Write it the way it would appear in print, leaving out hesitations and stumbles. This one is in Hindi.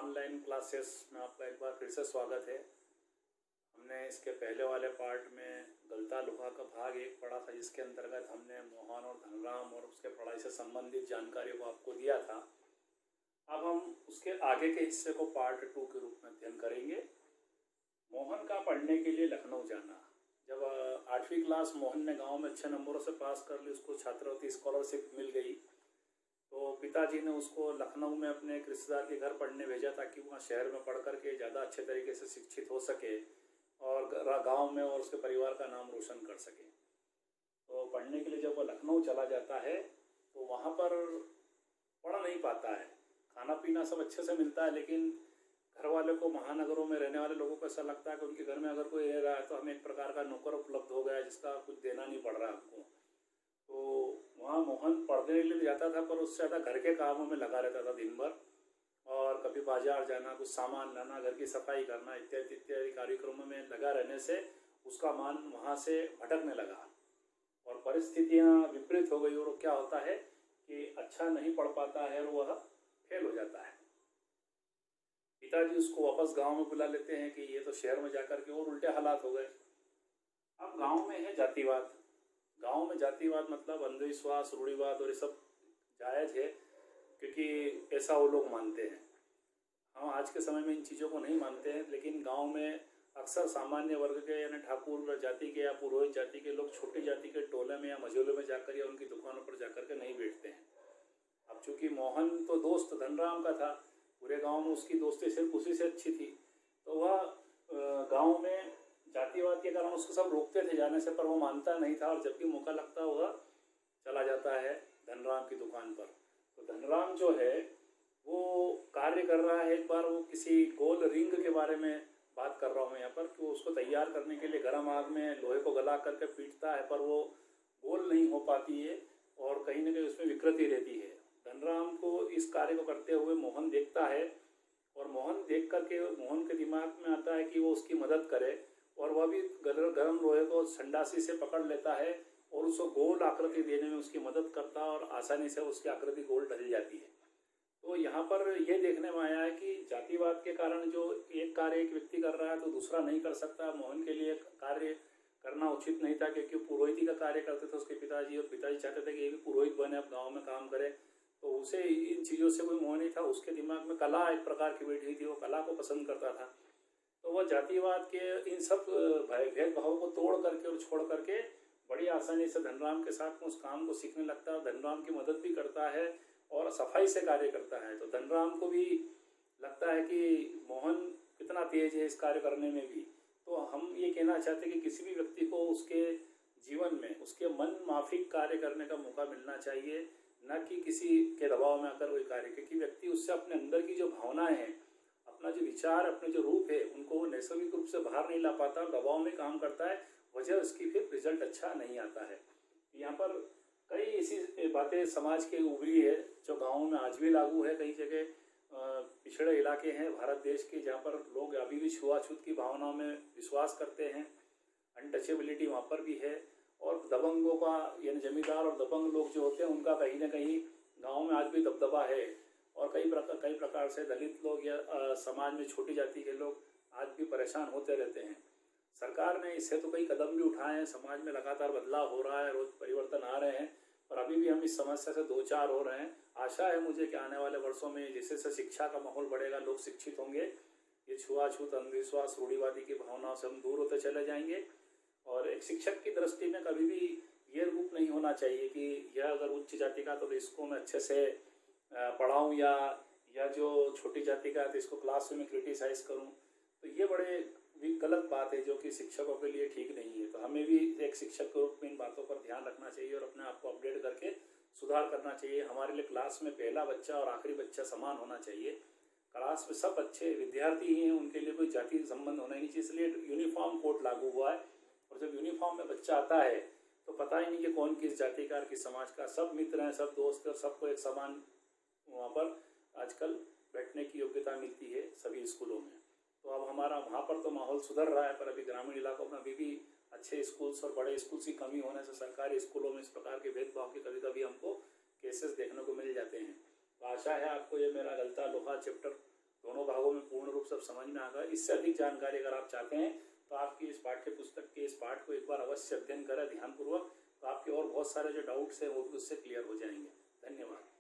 ऑनलाइन क्लासेस में आपका एक बार फिर से स्वागत है। हमने इसके पहले वाले पार्ट में गलता लुका का भाग 1 पढ़ा था, जिसके अंतर्गत हमने मोहन और धनराम और उसके पढ़ाई से संबंधित जानकारी को आपको दिया था। अब हम उसके आगे के हिस्से को पार्ट 2 के रूप में अध्ययन करेंगे। मोहन का पढ़ने के लिए लखनऊ जाना। जब 8वीं क्लास मोहन ने गांव में अच्छे नंबरों से पास कर ली, उसको छात्रवृत्ति स्कॉलरशिप मिल गई, तो पिताजी ने उसको लखनऊ में अपने एक रिश्तेदार के घर पढ़ने भेजा ताकि वहाँ शहर में पढ़ कर के ज़्यादा अच्छे तरीके से शिक्षित हो सके और गांव में और उसके परिवार का नाम रोशन कर सके। तो पढ़ने के लिए जब वो लखनऊ चला जाता है तो वहाँ पर पढ़ नहीं पाता है। खाना पीना सब अच्छे से मिलता है, लेकिन घर वाले को, महानगरों में रहने वाले लोगों को ऐसा लगता है कि उनके घर में अगर कोई रह रहा है तो हमें एक प्रकार का नौकर उपलब्ध हो गया है जिसका कुछ देना नहीं पड़ रहा हमको। तो वहाँ मोहन पढ़ने के लिए जाता था, पर उससे ज़्यादा घर के कामों में लगा रहता था दिन भर, और कभी बाजार जाना, कुछ सामान लाना, घर की सफाई करना इत्यादि इत्यादि कार्यक्रमों में लगा रहने से उसका मन वहाँ से भटकने लगा और परिस्थितियाँ विपरीत हो गई। और क्या होता है कि अच्छा नहीं पढ़ पाता है और वह फेल हो जाता है। पिताजी उसको वापस गांव में बुला लेते हैं कि ये तो शहर में जाकर के और उल्टे हालात हो गए। अब गांव में है जातिवाद। गांव में जातिवाद मतलब अंधविश्वास, रूढ़िवाद और ये सब जायज़ है, क्योंकि ऐसा वो लोग मानते हैं। हम आज के समय में इन चीज़ों को नहीं मानते हैं, लेकिन गांव में अक्सर सामान्य वर्ग के यानी ठाकुर जाति के या पुरोहित जाति के लोग छोटी जाति के टोले में या मझोले में जाकर या उनकी दुकानों पर जाकर के नहीं बैठते हैं। अब चूँकि मोहन तो दोस्त धनराम का था, पूरे गांव में उसकी दोस्ती सिर्फ उसी से अच्छी थी, तो वह गांव में जातिवाद के कारण उसको सब रोकते थे जाने से, पर वो मानता नहीं था और जब भी मौका लगता वह चला जाता है धनराम की दुकान पर। तो धनराम जो है वो कार्य कर रहा है। एक बार वो किसी गोल रिंग के बारे में बात कर रहा हूँ यहाँ पर, कि वो उसको तैयार करने के लिए गर्म आग में लोहे को गला करके पीटता है, पर वो गोल नहीं हो पाती है और कहीं ना कहीं उसमें विकृति रहती है। धनराम को इस कार्य को करते हुए मोहन देखता है और मोहन देख करके मोहन के दिमाग में आता है कि वो उसकी मदद करे, और वह भी गर्म लोहे को संडासी से पकड़ लेता है और उसको गोल आकृति देने में उसकी मदद करता है और आसानी से उसकी आकृति गोल ढल जाती है। तो यहाँ पर यह देखने में आया है कि जातिवाद के कारण जो एक कार्य एक व्यक्ति कर रहा है तो दूसरा नहीं कर सकता। मोहन के लिए कार्य करना उचित नहीं था, क्योंकि पुरोहिती का कार्य करते थे उसके पिताजी, और पिताजी चाहते थे कि ये भी पुरोहित बने, अब गाँव में काम करे। तो उसे इन चीज़ों से कोई मोह नहीं था। उसके दिमाग में कला एक प्रकार की बैठी हुई थी, वो कला को पसंद करता था। तो वह जातिवाद के इन सब भेदभाव को तोड़ करके और छोड़ करके बड़ी आसानी से धनराम के साथ में उस काम को सीखने लगता है। धनराम की मदद भी करता है और सफाई से कार्य करता है। तो धनराम को भी लगता है कि मोहन कितना तेज है इस कार्य करने में भी। तो हम ये कहना चाहते हैं कि किसी भी व्यक्ति को उसके जीवन में उसके मन माफिक कार्य करने का मौका मिलना चाहिए, न कि किसी के दबाव में आकर कोई कार्य, क्योंकि व्यक्ति उससे अपने अंदर की जो भावनाएं हैं, अपना जो विचार, अपने जो रूप है, उनको वो नैसर्गिक रूप से बाहर नहीं ला पाता, दबाव में काम करता है, वजह उसकी फिर रिजल्ट अच्छा नहीं आता है। यहाँ पर कई ऐसी बातें समाज के उभरी है जो गाँव में आज भी लागू है। कई जगह पिछड़े इलाके हैं भारत देश के जहाँ पर लोग अभी भी छुआछूत की भावनाओं में विश्वास करते हैं, अनटचेबिलिटी वहाँ पर भी है। और दबंगों का यानी जमींदार और दबंग लोग जो होते हैं उनका कहीं ना कहीं गांव में आज भी दबदबा है। और कई प्रकार से दलित लोग या समाज में छोटी जाति के लोग आज भी परेशान होते रहते हैं। सरकार ने इससे तो कई कदम भी उठाए हैं, समाज में लगातार बदलाव हो रहा है, रोज परिवर्तन आ रहे हैं, पर अभी भी हम इस समस्या से दो चार हो रहे हैं। आशा है मुझे कि आने वाले वर्षों में जैसे शिक्षा का माहौल बढ़ेगा, लोग शिक्षित होंगे, ये छुआछूत, अंधविश्वास, रूढ़िवादी की भावनाओं से हम दूर होते चले जाएंगे। और एक शिक्षक की दृष्टि में कभी भी ये रूप नहीं होना चाहिए कि यह अगर उच्च जाति का तो इसको मैं अच्छे से पढ़ाऊँ, या जो छोटी जाति का है तो इसको क्लास में क्रिटिसाइज़ करूँ। तो ये बड़े भी गलत बात है जो कि शिक्षकों के लिए ठीक नहीं है। तो हमें भी एक शिक्षक के रूप में इन बातों पर ध्यान रखना चाहिए और अपने आप को अपडेट करके सुधार करना चाहिए। हमारे लिए क्लास में पहला बच्चा और आखिरी बच्चा समान होना चाहिए। क्लास में सब अच्छे विद्यार्थी ही हैं, उनके लिए कोई जाति संबंध होना ही नहीं चाहिए। इसलिए यूनिफॉर्म कोड लागू हुआ है, और जब यूनिफॉर्म में बच्चा आता है तो पता ही नहीं कि कौन किस जाति का, किस समाज का, सब मित्र हैं, सब दोस्त हैं, सबको एक समान वहाँ पर आजकल बैठने की योग्यता मिलती है सभी स्कूलों में। तो अब हमारा वहाँ पर तो माहौल सुधर रहा है, पर अभी ग्रामीण इलाकों में अभी भी अच्छे स्कूल्स और बड़े स्कूल्स की कमी होने से सरकारी स्कूलों में इस प्रकार के भेदभाव के कभी कभी हमको केसेस देखने को मिल जाते हैं। तो आशा है आपको ये मेरा गलता लोहा चैप्टर दोनों भागों में पूर्ण रूप से समझ में आ गया। इससे अधिक जानकारी अगर आप चाहते हैं तो आपकी इस पाठ्य पुस्तक के इस पाठ को एक बार अवश्य अध्ययन करें ध्यानपूर्वक, तो आपके और बहुत सारे जो डाउट्स हैं वो भी उससे क्लियर हो जाएंगे। धन्यवाद।